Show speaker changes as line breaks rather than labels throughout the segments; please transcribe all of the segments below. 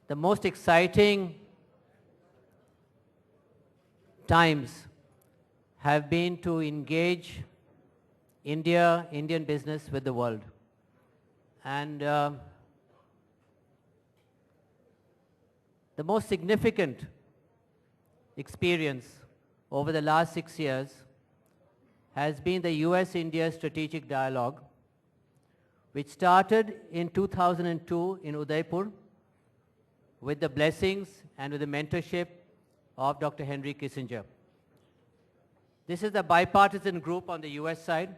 the most exciting times have been to engage Indian business with the world. And the most significant experience over the last 6 years has been the US-India Strategic Dialogue, which started in 2002 in Udaipur with the blessings and with the mentorship of Dr. Henry Kissinger. This is a bipartisan group on the US side,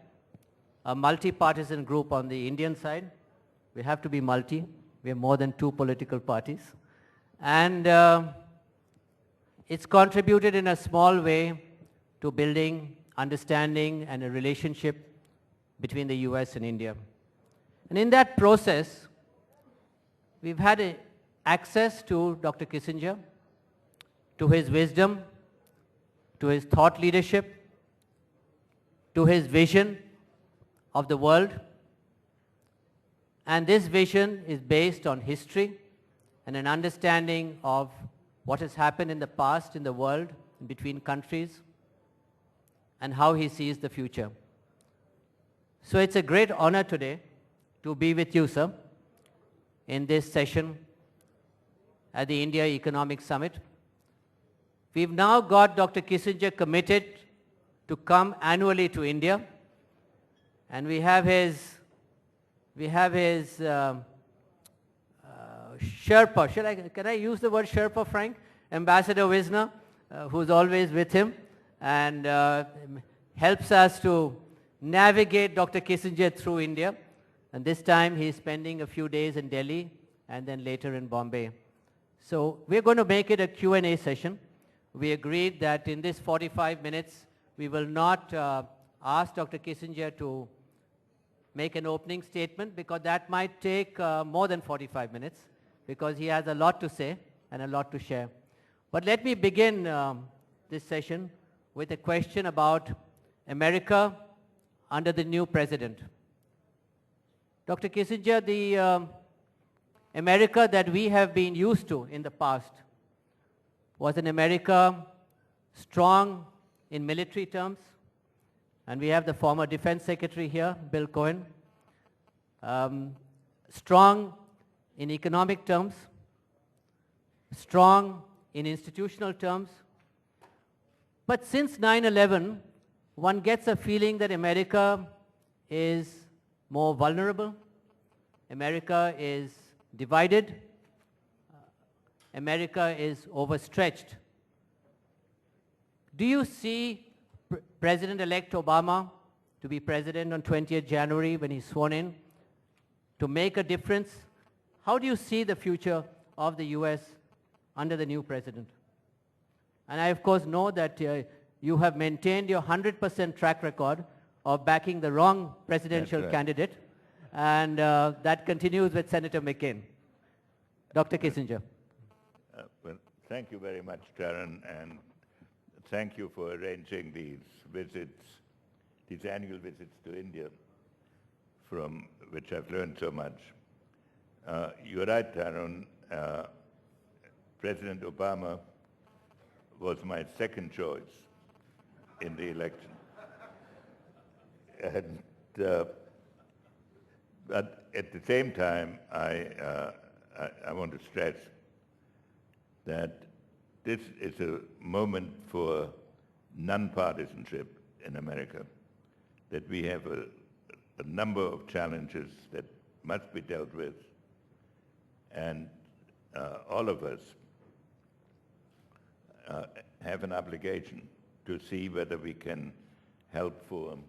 a multi-partisan group on the Indian side. We have to be multi. We have more than 2 political parties. And it's contributed in a small way to building understanding and a relationship between the US and India. And in that process, we've had access to Dr. Kissinger, to his wisdom, to his thought leadership, to his vision of the world. And this vision is based on history and an understanding of what has happened in the past in the world, between countries, and how he sees the future. So it's a great honor today to be with you, sir, in this session at the India Economic Summit. We've now got Dr. Kissinger committed to come annually to India, and we have his Sherpa. Can I use the word Sherpa, Frank? Ambassador Wisner, who's always with him and helps us to navigate Dr. Kissinger through India. And this time he's spending a few days in Delhi and then later in Bombay. So we're going to make it a Q&A session. We agreed that in this 45 minutes, we will not ask Dr. Kissinger to make an opening statement, because that might take more than 45 minutes, because he has a lot to say and a lot to share. But let me begin this session with a question about America under the new president. Dr. Kissinger, the America that we have been used to in the past was an America strong in military terms, and we have the former Defense Secretary here, Bill Cohen, strong in economic terms, strong in institutional terms. But since 9/11, one gets a feeling that America is more vulnerable, America is divided, America is overstretched. Do you see President-elect Obama to be president on 20th January when he's sworn in to make a difference? How do you see the future of the US under the new president? And I, of course, know that you have maintained your 100% track record of backing the wrong presidential candidate, and that continues with Senator McCain. Dr. Kissinger.
Well, thank you very much, Taran, and thank you for arranging these visits, these annual visits to India, from which I've learned so much. You're right, Taran. President Obama was my second choice in the election. And, but at the same time, I want to stress that this is a moment for nonpartisanship in America, that we have a number of challenges that must be dealt with, and all of us have an obligation to see whether we can help form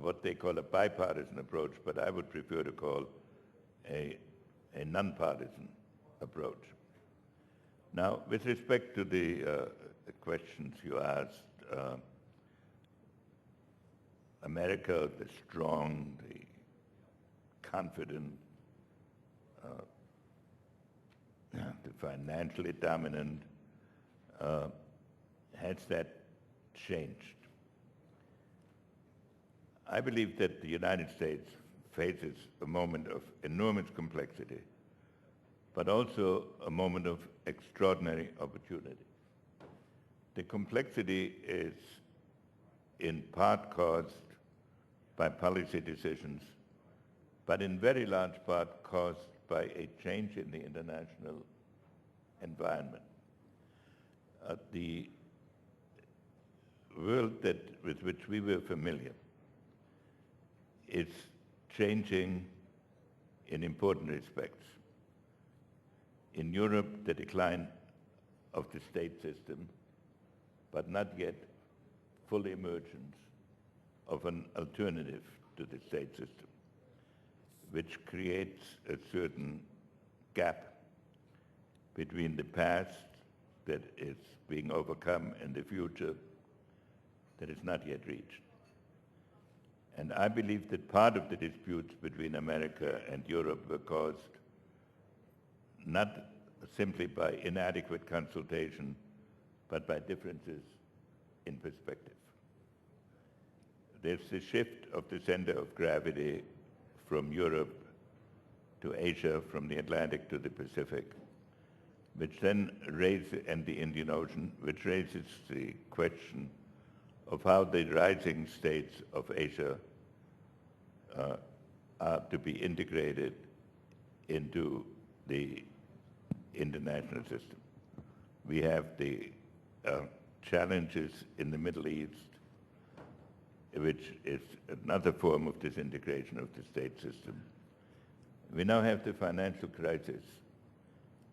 what they call a bipartisan approach, but I would prefer to call a nonpartisan approach. Now, with respect to the questions you asked, America, the strong, the confident, the financially dominant, has that changed? I believe that the United States faces a moment of enormous complexity, but also a moment of extraordinary opportunity. The complexity is in part caused by policy decisions, but in very large part caused by a change in the international environment. The world with which we were familiar is changing in important respects. In Europe, the decline of the state system, but not yet full emergence of an alternative to the state system, which creates a certain gap between the past that is being overcome and the future that is not yet reached. And I believe that part of the disputes between America and Europe were caused not simply by inadequate consultation, but by differences in perspective. There's a shift of the center of gravity from Europe to Asia, from the Atlantic to the Pacific, which then raises, and the Indian Ocean, which raises the question of how the rising states of Asia are to be integrated into the international system. We have the challenges in the Middle East, which is another form of disintegration of the state system. We now have the financial crisis,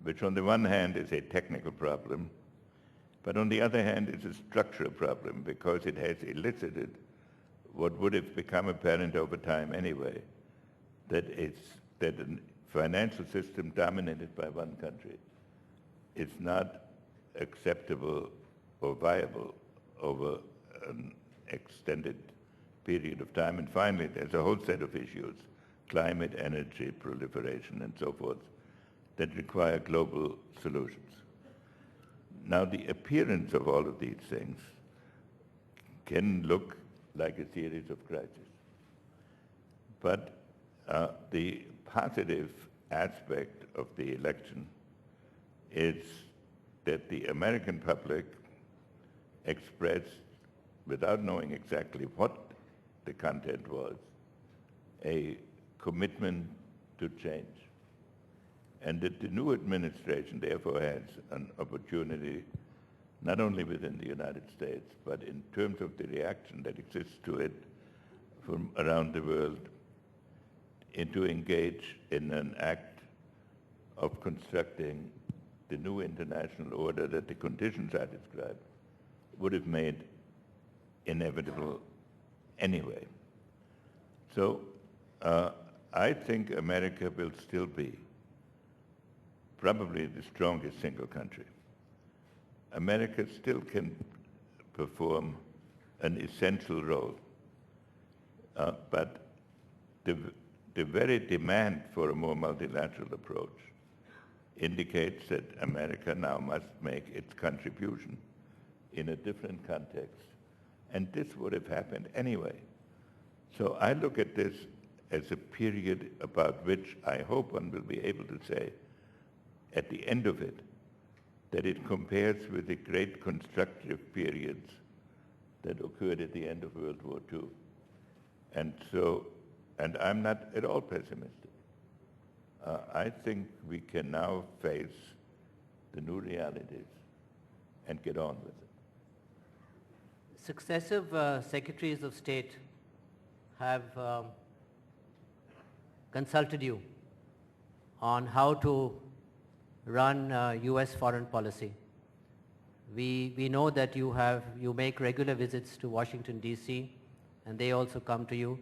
which on the one hand is a technical problem, but on the other hand is a structural problem because it has elicited what would have become apparent over time anyway, that a financial system dominated by one country is not acceptable or viable over an extended period of time. And finally, there's a whole set of issues, climate, energy, proliferation, and so forth, that require global solutions. Now, the appearance of all of these things can look like a series of crises. But the positive aspect of the election is that the American public expressed, without knowing exactly what the content was, a commitment to change. And that the new administration therefore has an opportunity, not only within the United States, but in terms of the reaction that exists to it from around the world, to engage in an act of constructing the new international order that the conditions I described would have made inevitable anyway. So I think America will still be probably the strongest single country. America still can perform an essential role, but the very demand for a more multilateral approach indicates that America now must make its contribution in a different context, and this would have happened anyway. So I look at this as a period about which I hope one will be able to say, at the end of it, that it compares with the great constructive periods that occurred at the end of World War II. And I'm not at all pessimistic. I think we can now face the new realities and get on with it.
Successive secretaries of state have consulted you on how to run US foreign policy. We know that you make regular visits to Washington, D.C., and they also come to you.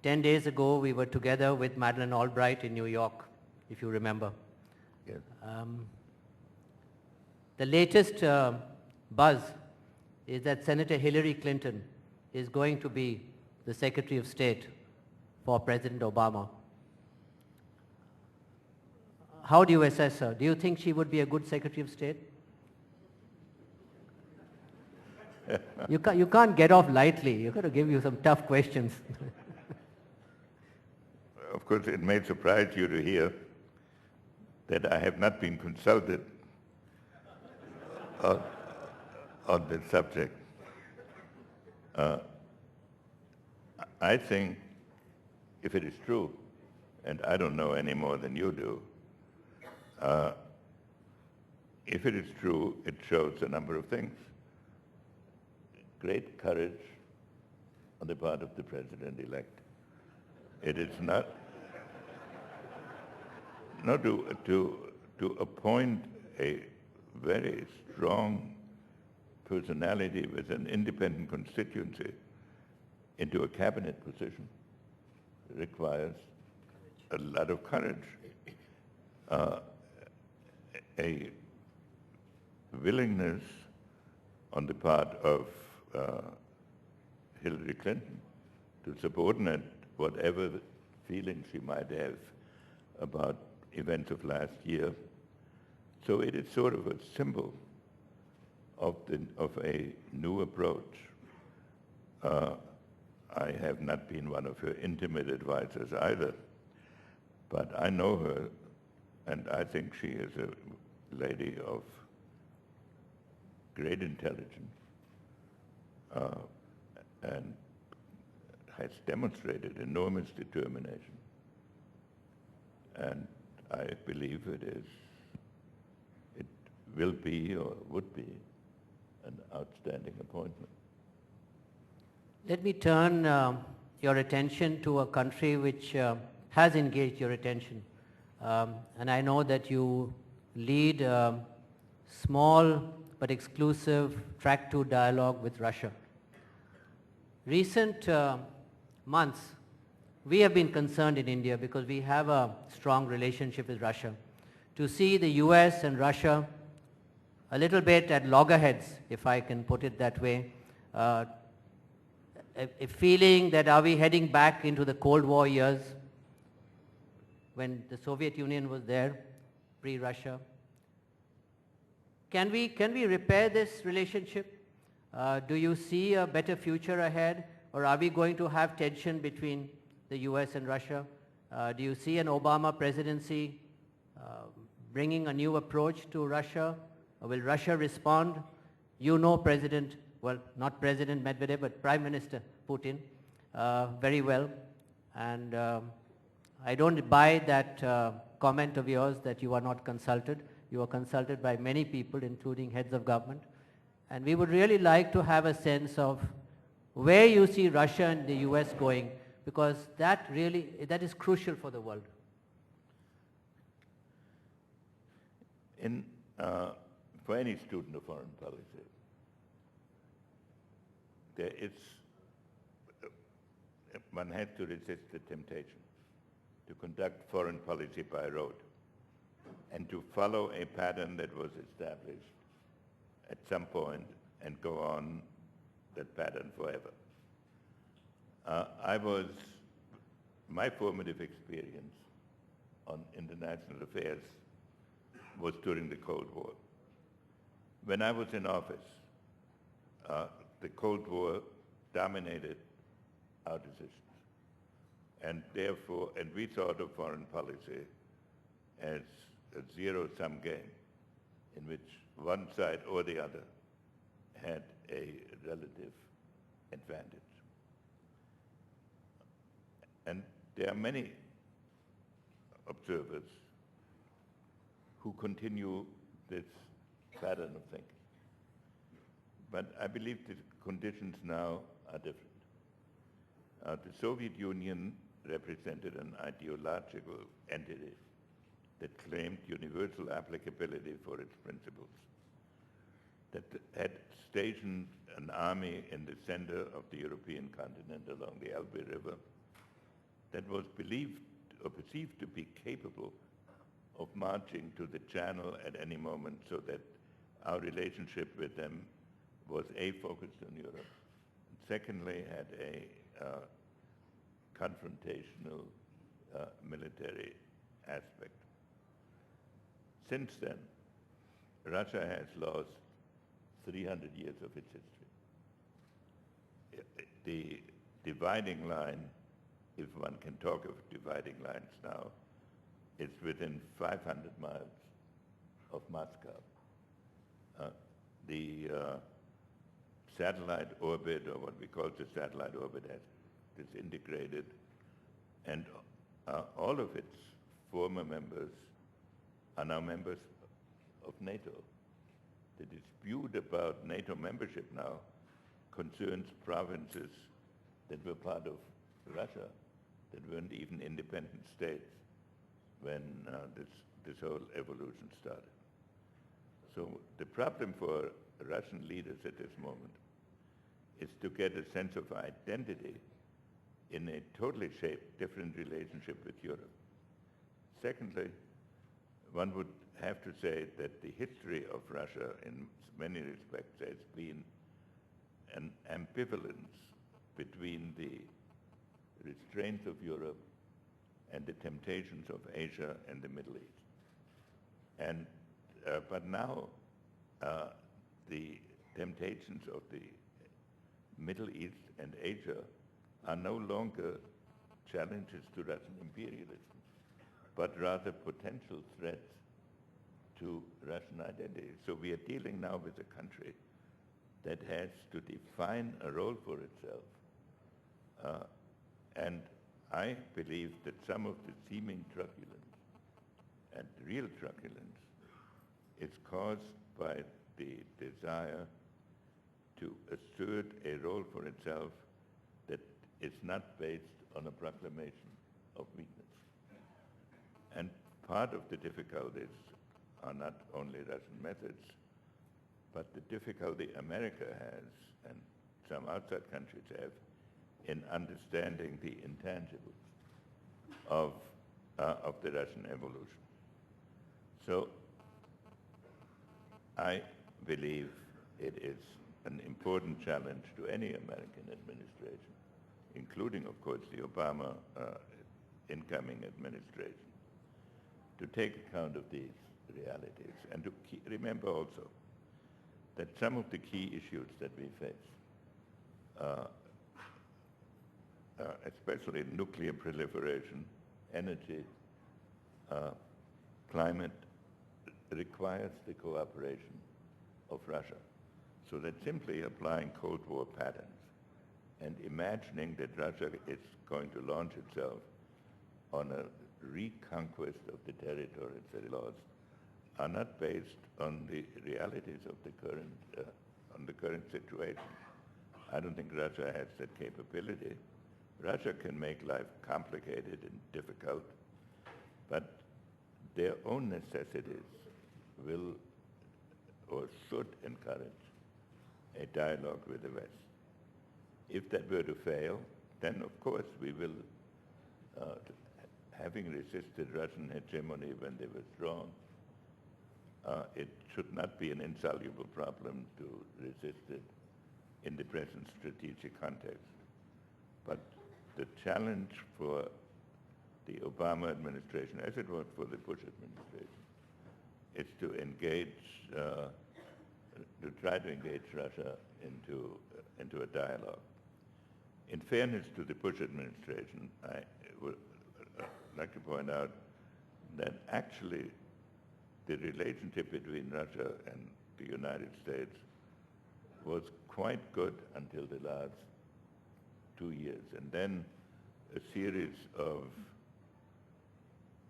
10 days ago, we were together with Madeleine Albright in New York, if you remember.
Yes.
The latest buzz is that Senator Hillary Clinton is going to be the Secretary of State for President Obama. How do you assess her? Do you think she would be a good Secretary of State? You can't get off lightly. You've got to give you some tough questions.
Of course, it may surprise you to hear that I have not been consulted on, on this subject. I think if it is true, and I don't know any more than you do, if it is true, it shows a number of things. Great courage on the part of the president-elect. It is not to appoint a very strong personality with an independent constituency into a cabinet position requires a lot of courage. A willingness on the part of Hillary Clinton to subordinate whatever feelings she might have about events of last year. So it is sort of a symbol of a new approach. I have not been one of her intimate advisors either, but I know her, and I think she is a lady of great intelligence and has demonstrated enormous determination. And I believe it will be or would be an outstanding appointment.
Let me turn your attention to a country which has engaged your attention. And I know that you lead a small but exclusive track 2 dialogue with Russia. Recent months, we have been concerned in India because we have a strong relationship with Russia. To see the US and Russia a little bit at loggerheads, if I can put it that way, a feeling that are we heading back into the Cold War years when the Soviet Union was there, pre-Russia. Can we repair this relationship? Do you see a better future ahead, or are we going to have tension between the US and Russia? Do you see an Obama presidency bringing a new approach to Russia? Will Russia respond? You know President, well, not President Medvedev, but Prime Minister Putin very well. And I don't buy that comment of yours that you are not consulted. You are consulted by many people, including heads of government. And we would really like to have a sense of where you see Russia and the US going, because that is crucial for the world.
For any student of foreign policy, one has to resist the temptation to conduct foreign policy by rote and to follow a pattern that was established at some point and go on that pattern forever. My formative experience on international affairs was during the Cold War. When I was in office, the Cold War dominated our decisions. And therefore, we thought of foreign policy as a zero-sum game in which one side or the other had a relative advantage. And there are many observers who continue this pattern of thinking. But I believe the conditions now are different. The Soviet Union represented an ideological entity that claimed universal applicability for its principles, that had stationed an army in the center of the European continent along the Elbe River, that was believed or perceived to be capable of marching to the Channel at any moment, so that our relationship with them was focused on Europe. And secondly, had a confrontational military aspect. Since then, Russia has lost 300 years of its history. The dividing line, if one can talk of dividing lines now, it's within 500 miles of Moscow. The satellite orbit, or what we call the satellite orbit, has disintegrated, and all of its former members are now members of NATO. The dispute about NATO membership now concerns provinces that were part of Russia, that weren't even independent states when this whole evolution started. So the problem for Russian leaders at this moment is to get a sense of identity in a totally shaped, different relationship with Europe. Secondly, one would have to say that the history of Russia in many respects has been an ambivalence between the restraints of Europe and the temptations of Asia and the Middle East. And, but now the temptations of the Middle East and Asia are no longer challenges to Russian imperialism, but rather potential threats to Russian identity. So we are dealing now with a country that has to define a role for itself. And I believe that some of the seeming truculence and real truculence is caused by the desire to assert a role for itself that is not based on a proclamation of weakness. And part of the difficulties are not only Russian methods, but the difficulty America has, and some outside countries have, in understanding the intangibles of the Russian evolution. So I believe it is an important challenge to any American administration, including, of course, the Obama incoming administration, to take account of these realities and to remember also that some of the key issues that we face, especially nuclear proliferation, energy, climate, requires the cooperation of Russia. So that simply applying Cold War patterns and imagining that Russia is going to launch itself on a reconquest of the territories that it lost are not based on the realities of the current situation. I don't think Russia has that capability. Russia can make life complicated and difficult, but their own necessities will or should encourage a dialogue with the West. If that were to fail, then of course we will, having resisted Russian hegemony when they were strong, it should not be an insoluble problem to resist it in the present strategic context. But the challenge for the Obama administration, as it was for the Bush administration, is to engage, to try to engage Russia into a dialogue. In fairness to the Bush administration, I would like to point out that actually the relationship between Russia and the United States was quite good until the last 2 years. And then a series of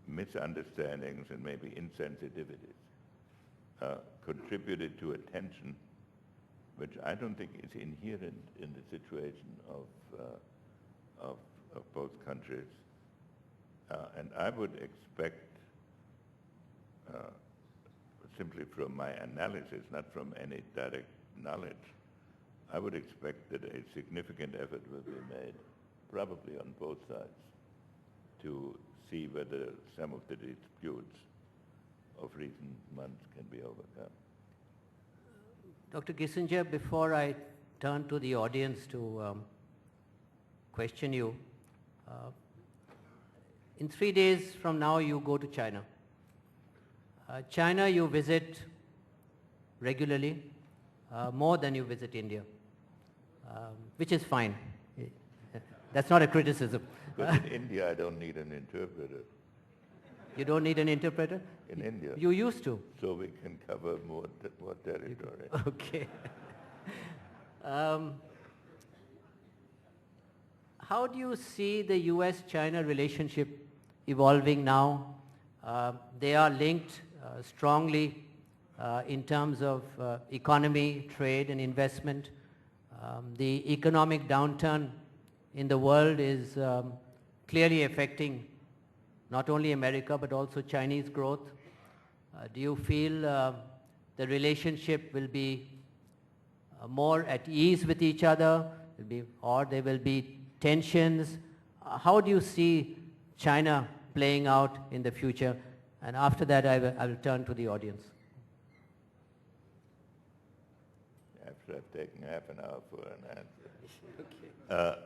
misunderstandings and maybe insensitivities contributed to a tension which I don't think is inherent in the situation of both countries. And I would expect, simply from my analysis, not from any direct knowledge, I would expect that a significant effort will be made, probably on both sides, to see whether some of the disputes of recent months can be overcome.
Dr. Kissinger, before I turn to the audience to question you, in 3 days from now you go to China. China you visit regularly, more than you visit India, which is fine. That's not a criticism.
Because in India I don't need an interpreter.
You don't need an interpreter?
in India.
You used to.
So we can cover more territory.
Okay. Um, how do you see the US-China relationship evolving now? They are linked strongly in terms of economy, trade and investment. The economic downturn in the world is clearly affecting not only America but also Chinese growth. Do you feel the relationship will be more at ease with each other, or there will be tensions? How do you see China playing out in the future? And after that, I will turn to the audience.
After I've taken half an hour for an answer.
Okay.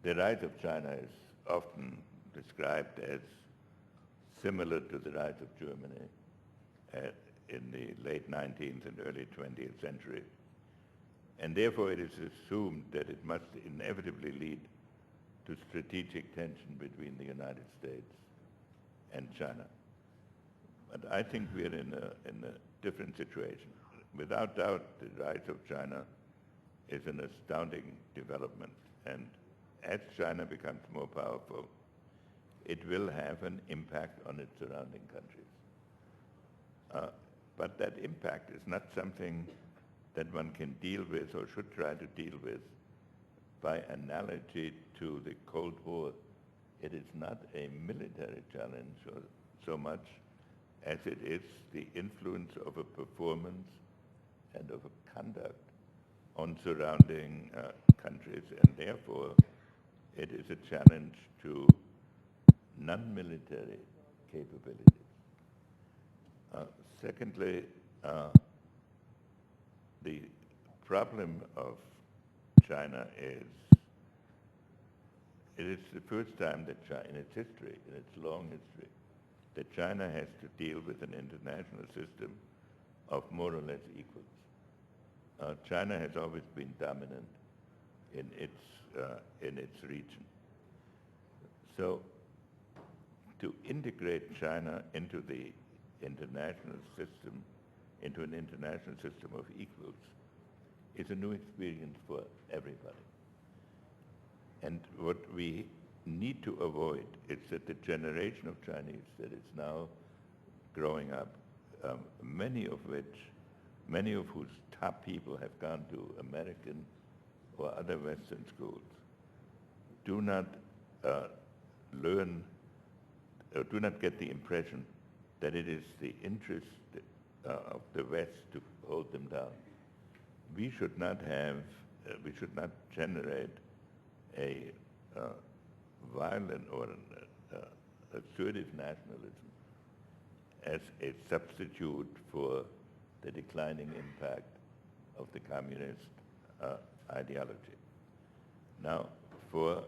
The rise of China is often described as similar to the rise of Germany in the late 19th and early 20th century. And therefore it is assumed that it must inevitably lead to strategic tension between the United States and China. But I think we are in a different situation. Without doubt, the rise of China is an astounding development. And as China becomes more powerful, it will have an impact on its surrounding countries. But that impact is not something that one can deal with or should try to deal with by analogy to the Cold War. It is not a military challenge so much as it is the influence of a performance and of a conduct on surrounding countries, and therefore it is a challenge to non-military capabilities. Secondly, the problem of China is it is the first time that in its history, in its long history, that China has to deal with an international system of more or less equals. China has always been dominant in its region. So to integrate China into the international system, into an international system of equals, is a new experience for everybody. And what we need to avoid is that the generation of Chinese that is now growing up, many of whose top people have gone to American or other Western schools, do not learn or do not get the impression that it is the interest of the West to hold them down. We should not generate a violent or an assertive nationalism as a substitute for the declining impact of the communist ideology. Now, for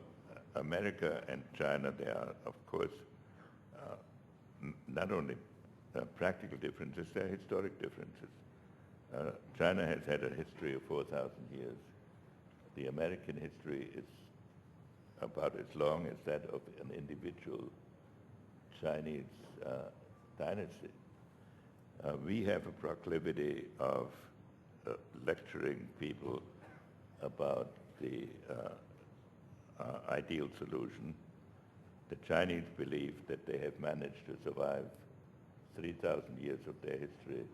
America and China, there are, of course, not only practical differences, there are historic differences. China has had a history of 4,000 years. The American history is about as long as that of an individual Chinese dynasty. We have a proclivity of lecturing people about the ideal solution. The Chinese believe that they have managed to survive 3,000 years of their history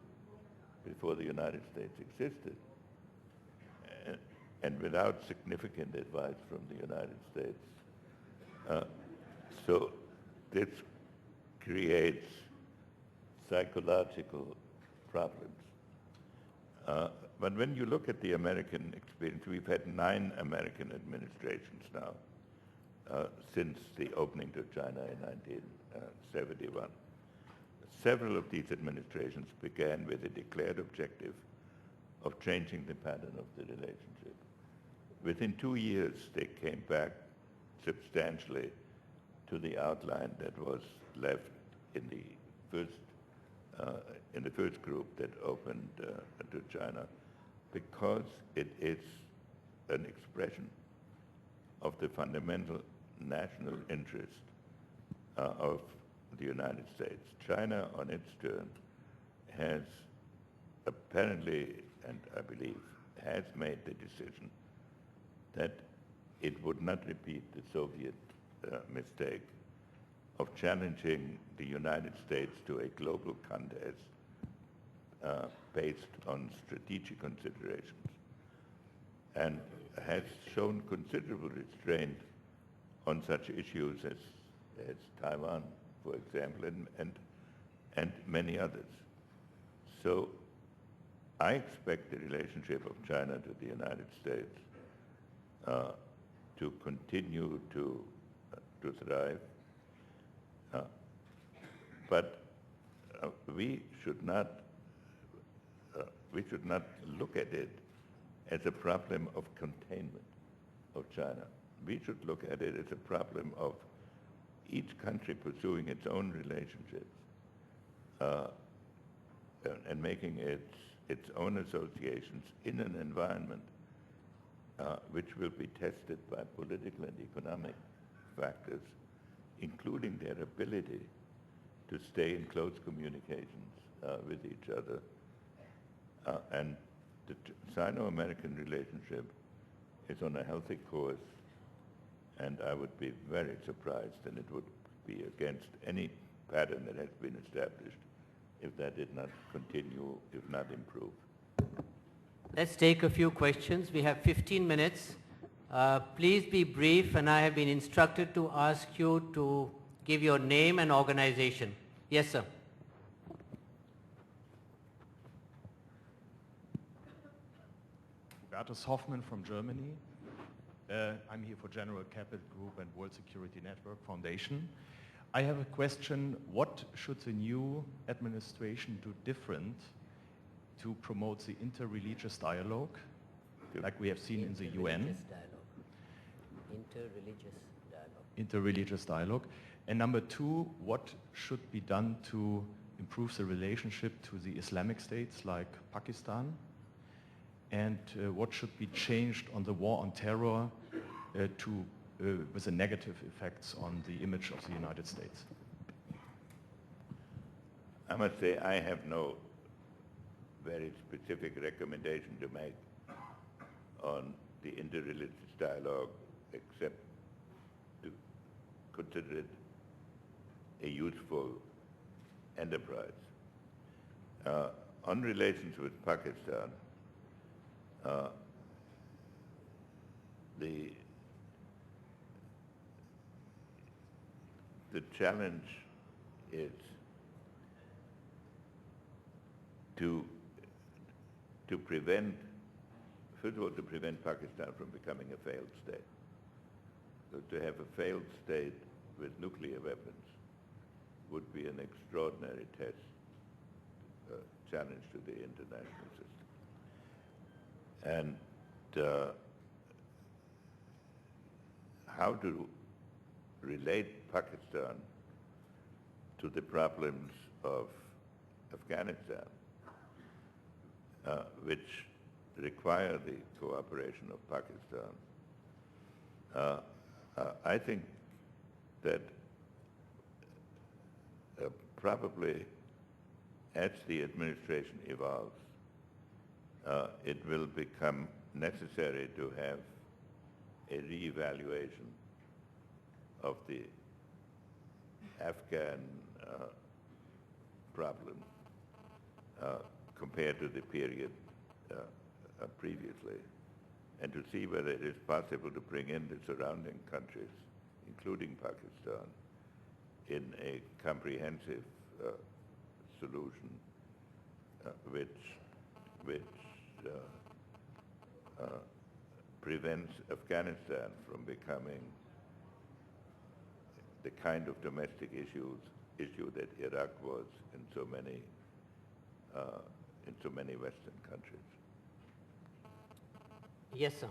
before the United States existed, and without significant advice from the United States. So this creates psychological problems. But when you look at the American experience, we've had 9 American administrations now since the opening to China in 1971. Several of these administrations began with a declared objective of changing the pattern of the relationship. Within 2 years, they came back substantially to the outline that was left in the first group that opened to China, because it is an expression of the fundamental national interest of the United States. China, on its turn, has apparently, and I believe, has made the decision that it would not repeat the Soviet mistake of challenging the United States to a global contest based on strategic considerations, and has shown considerable restraint on such issues as Taiwan, for example, and many others. So I expect the relationship of China to the United States to continue to thrive, but we should not look at it as a problem of containment of China. We should look at it as a problem of each country pursuing its own relationships and making its own associations in an environment which will be tested by political and economic factors, including their ability to stay in close communications with each other. And the Sino-American relationship is on a healthy course, and I would be very surprised, and it would be against any pattern that has been established if that did not continue, if not improve.
Let's take a few questions. We have 15 minutes. Please be brief, and I have been instructed to ask you to give your name and organization. Yes, sir.
Hubertus Hoffmann from Germany. I'm here for General Capital Group and World Security Network Foundation. I have a question. What should the new administration do different to promote the interreligious dialogue, like we have seen in the UN? Interreligious dialogue. And number two, what should be done to improve the relationship to the Islamic states like Pakistan? And what should be changed on the war on terror with the negative effects on the image of the United States?
I must say I have no very specific recommendation to make on the interreligious dialogue, except to consider it a useful enterprise. On relations with Pakistan, the challenge is to prevent, first of all, to prevent Pakistan from becoming a failed state. So to have a failed state with nuclear weapons would be an extraordinary challenge to the international system. And how to relate Pakistan to the problems of Afghanistan, which require the cooperation of Pakistan. I think that probably as the administration evolves, it will become necessary to have a reevaluation of the Afghan problem compared to the period previously, and to see whether it is possible to bring in the surrounding countries, including Pakistan, in a comprehensive solution which prevents Afghanistan from becoming the kind of domestic issue that Iraq was in so many Western countries.
Yes, sir.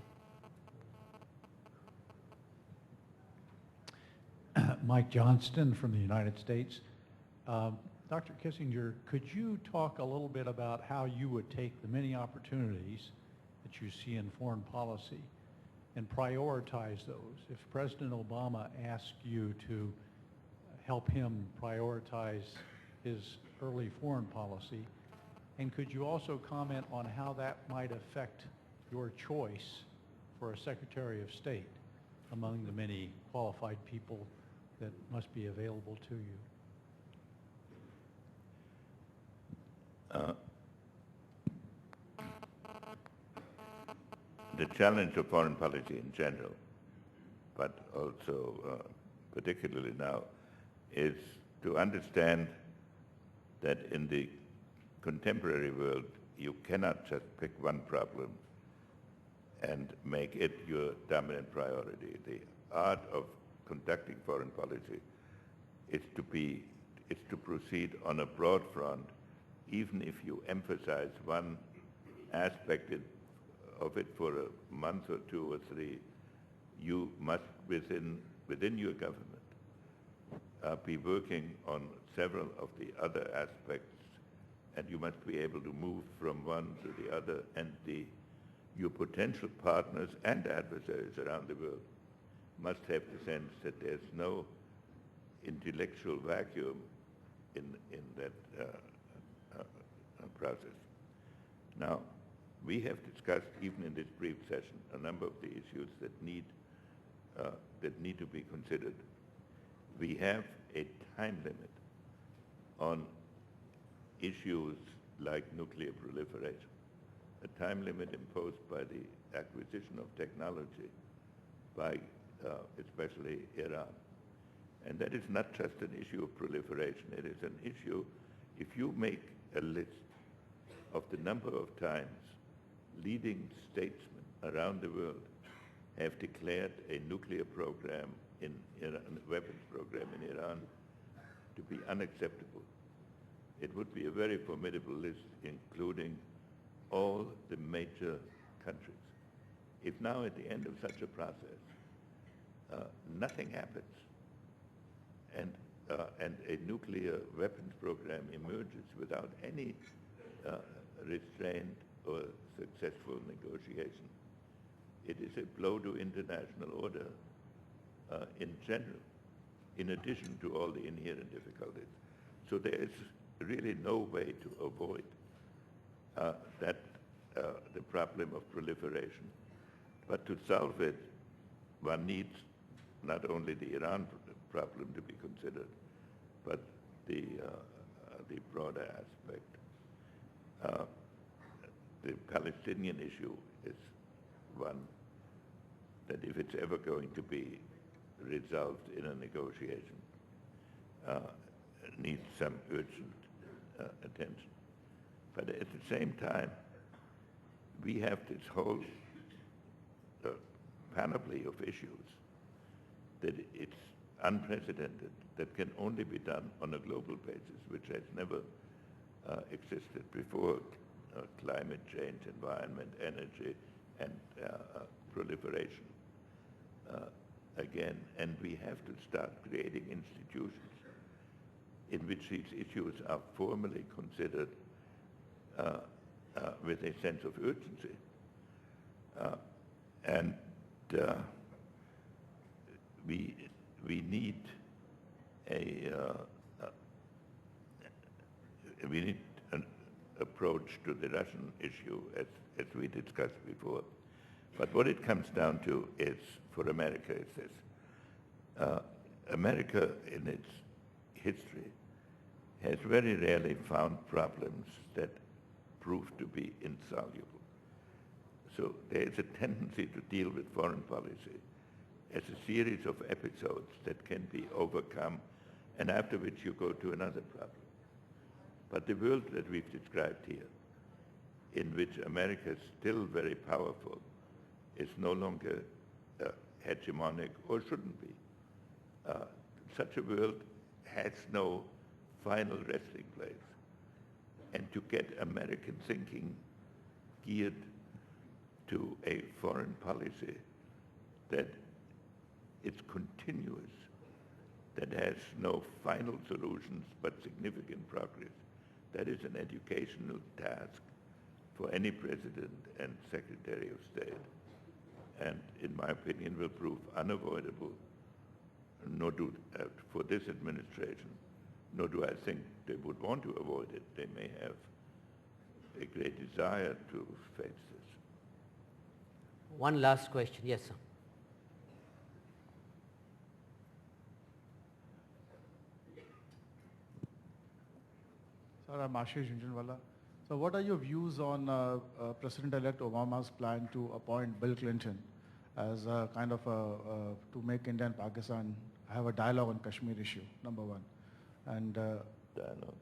Mike Johnston from the United States. Dr. Kissinger, could you talk a little bit about how you would take the many opportunities that you see in foreign policy and prioritize those. If President Obama asked you to help him prioritize his early foreign policy, and could you also comment on how that might affect your choice for a Secretary of State among the many qualified people that must be available to you?
The challenge of foreign policy in general, but also particularly now, is to understand that in the contemporary world, you cannot just pick one problem and make it your dominant priority. The art of conducting foreign policy is to proceed on a broad front, even if you emphasize one aspect of it for a month or two or three. You must, within your government, be working on several of the other aspects, and you must be able to move from one to the other, and your potential partners and adversaries around the world must have the sense that there's no intellectual vacuum in that process. Now, we have discussed, even in this brief session, a number of the issues that need to be considered. We have a time limit on issues like nuclear proliferation, a time limit imposed by the acquisition of technology by especially Iran. And that is not just an issue of proliferation. It is an issue, if you make a list of the number of times leading statesmen around the world have declared a nuclear program in Iran, a weapons program in Iran, to be unacceptable, it would be a very formidable list, including all the major countries. If now at the end of such a process, nothing happens, and a nuclear weapons program emerges without any restraint or successful negotiation, it is a blow to international order in general, in addition to all the inherent difficulties. So there is really no way to avoid the problem of proliferation. But to solve it, one needs not only the Iran problem to be considered, but the broader aspect. The Palestinian issue is one that, if it's ever going to be resolved in a negotiation, needs some urgent attention. But at the same time, we have this whole panoply of issues that it's unprecedented, that can only be done on a global basis, which has never existed before. Climate change, environment, energy, and proliferation again. And we have to start creating institutions in which these issues are formally considered with a sense of urgency. And we need an approach to the Russian issue as we discussed before. But what it comes down to is, for America, is this. America, in its history, has very rarely found problems that prove to be insoluble. So there is a tendency to deal with foreign policy as a series of episodes that can be overcome, and after which you go to another problem. But the world that we've described here, in which America is still very powerful, is no longer hegemonic, or shouldn't be. Such a world has no final resting place. And to get American thinking geared to a foreign policy that is continuous, that has no final solutions but significant progress, that is an educational task for any president and secretary of state. and in my opinion will prove unavoidable, nor do, for this administration, nor do I think they would want to avoid it. They may have a great desire to face this.
One last question. Yes, sir.
Sir, I'm Ashish Junjunwala. So what are your views on President-elect Obama's plan to appoint Bill Clinton as a kind of to make India and Pakistan have a dialogue on Kashmir issue, number one? And
Dialogue.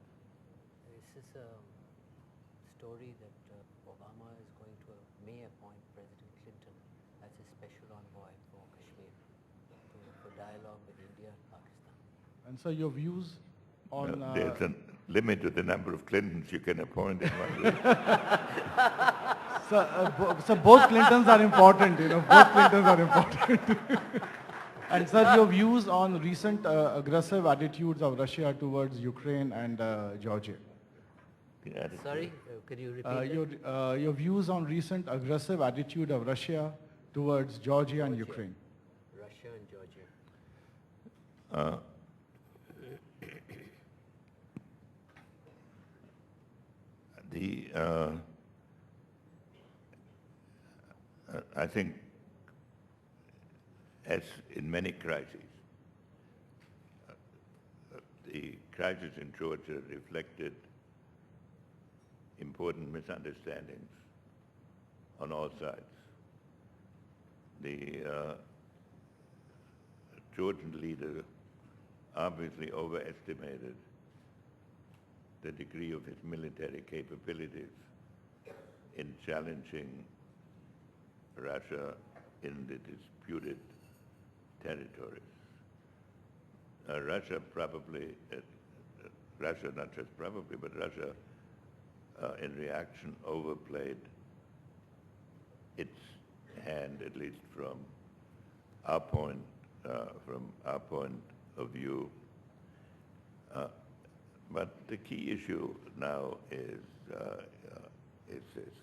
This is a story that Obama is going to may appoint President Clinton as a special envoy for Kashmir for dialogue with India and Pakistan.
and so your views on
There's a limit to the number of Clintons you can appoint in one week.
so both Clintons are important, you know, both Clintons are important. And sir, your views on recent aggressive attitudes of Russia towards Ukraine and Georgia.
Yeah,
Sorry, could you repeat that?
Your views on recent aggressive attitude of Russia towards Georgia and Ukraine.
Russia and Georgia.
I think, as in many crises, the crisis in Georgia reflected important misunderstandings on all sides. The Georgian leader obviously overestimated the degree of his military capabilities in challenging Russia in the disputed territories. Russia probably, Russia not just probably, but Russia in reaction overplayed its hand, at least from our point of view. But the key issue now is this.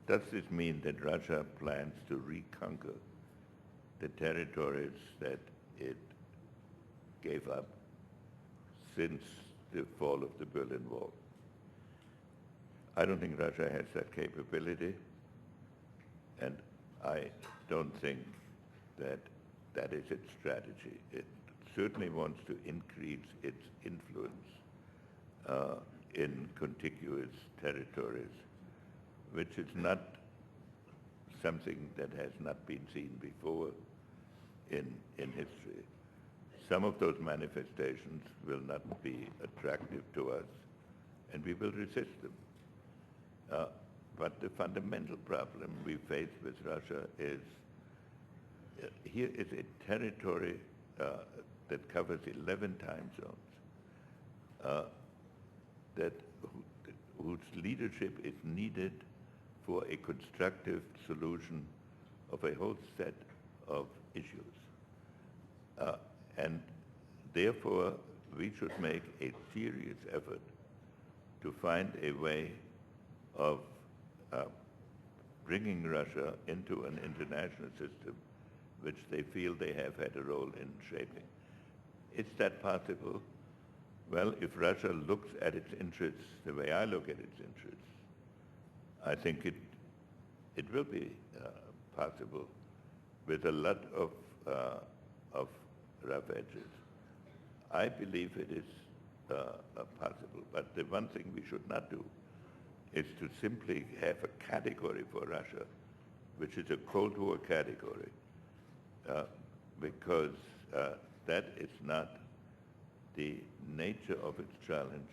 Does this mean that Russia plans to reconquer the territories that it gave up since the fall of the Berlin Wall? I don't think Russia has that capability, and I don't think that that is its strategy. It certainly wants to increase its influence in contiguous territories, which is not something that has not been seen before in history. Some of those manifestations will not be attractive to us, and we will resist them. But the fundamental problem we face with Russia is, here is a territory that covers 11 time zones, whose leadership is needed for a constructive solution of a whole set of issues. And therefore, we should make a serious effort to find a way of bringing Russia into an international system which they feel they have had a role in shaping. Is that possible? Well, if Russia looks at its interests the way I look at its interests, I think it will be possible with a lot of rough edges. I believe it is possible, but the one thing we should not do is to simply have a category for Russia, which is a Cold War category, because that is not the nature of its challenge,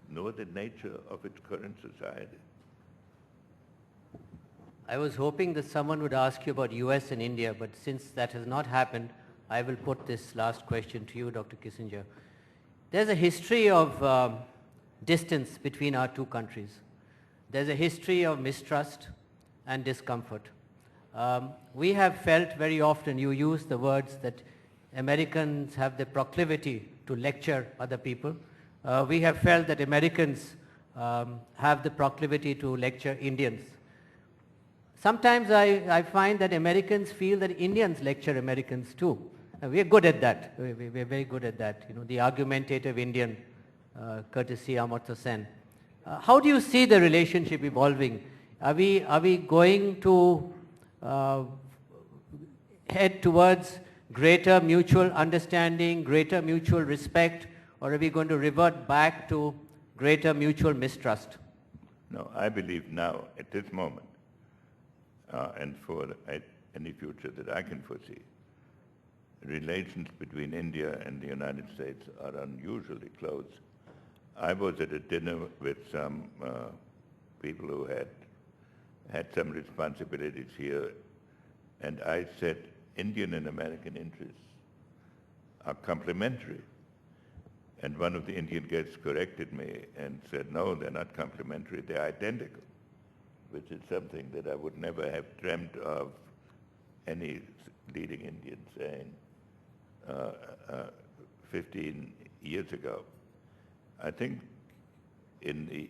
nor the nature of its current society.
I was hoping that someone would ask you about US and India, but since that has not happened, I will put this last question to you, Dr. Kissinger. There's a history of distance between our two countries. There's a history of mistrust and discomfort. We have felt very often, you use the words that Americans have the proclivity to lecture other people. We have felt that Americans have the proclivity to lecture Indians. sometimes I find that Americans feel that Indians lecture Americans too. We are good at that. We're very good at that. You know, the argumentative Indian, courtesy Amar Sen. How do you see the relationship evolving? Are we going to head towards greater mutual understanding, greater mutual respect, or are we going to revert back to greater mutual mistrust?
No, I believe now, at this moment, and for any future that I can foresee, relations between India and the United States are unusually close. I was at a dinner with some people who had some responsibilities here, and I said Indian and American interests are complementary. And one of the Indian guests corrected me and said, no, they're not complementary, they're identical, which is something that I would never have dreamt of any leading Indian saying 15 years ago. I think in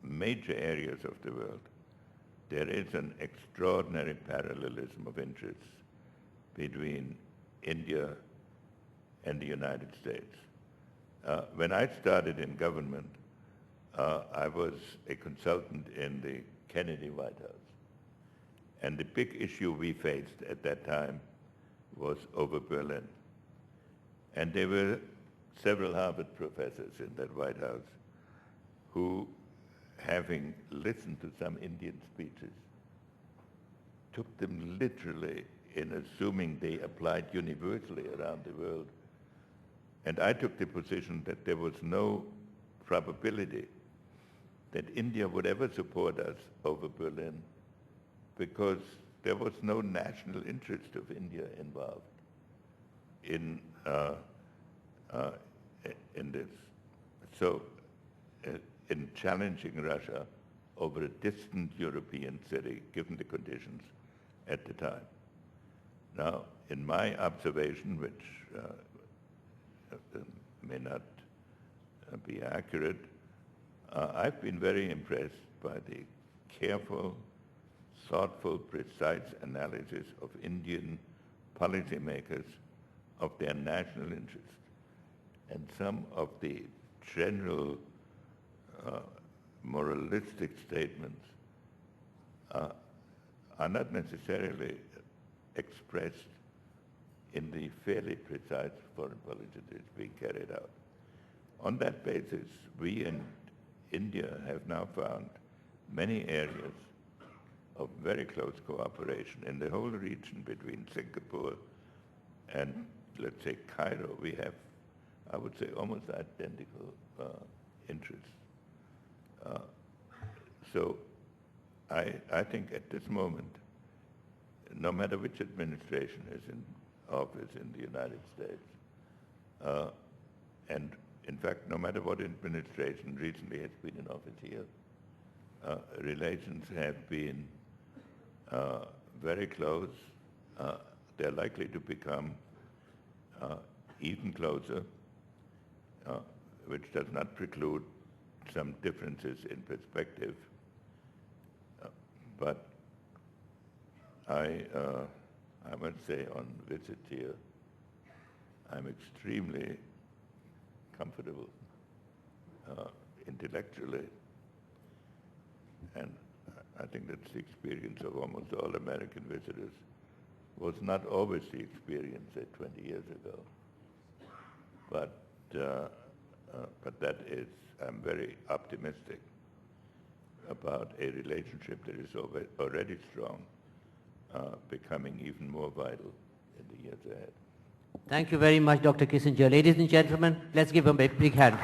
major areas of the world, there is an extraordinary parallelism of interests between India and the United States. When I started in government, I was a consultant in the Kennedy White House. And the big issue we faced at that time was over Berlin. And there were several Harvard professors in that White House who, having listened to some Indian speeches, took them literally in assuming they applied universally around the world. And I took the position that there was no probability that India would ever support us over Berlin because there was no national interest of India involved in this. So in challenging Russia over a distant European city, given the conditions at the time. Now, in my observation, which may not be accurate, I've been very impressed by the careful, thoughtful, precise analysis of Indian policymakers of their national interest. And some of the general moralistic statements are not necessarily expressed in the fairly precise foreign policy that is being carried out. On that basis, we in India have now found many areas of very close cooperation. In the whole region between Singapore and, let's say, Cairo, we have, I would say, almost identical interests. So I think at this moment, no matter which administration is in office in the United States, and in fact, no matter what administration recently has been in office here, relations have been very close. They're likely to become even closer, which does not preclude some differences in perspective. But I must say on visit here, I'm extremely comfortable intellectually. And I think that's the experience of almost all American visitors. Was not always the experience, say, 20 years ago. But that is, I'm very optimistic about a relationship that is already strong, becoming even more vital in the years ahead.
Thank you very much, Dr. Kissinger. Ladies and gentlemen, let's give him a big hand.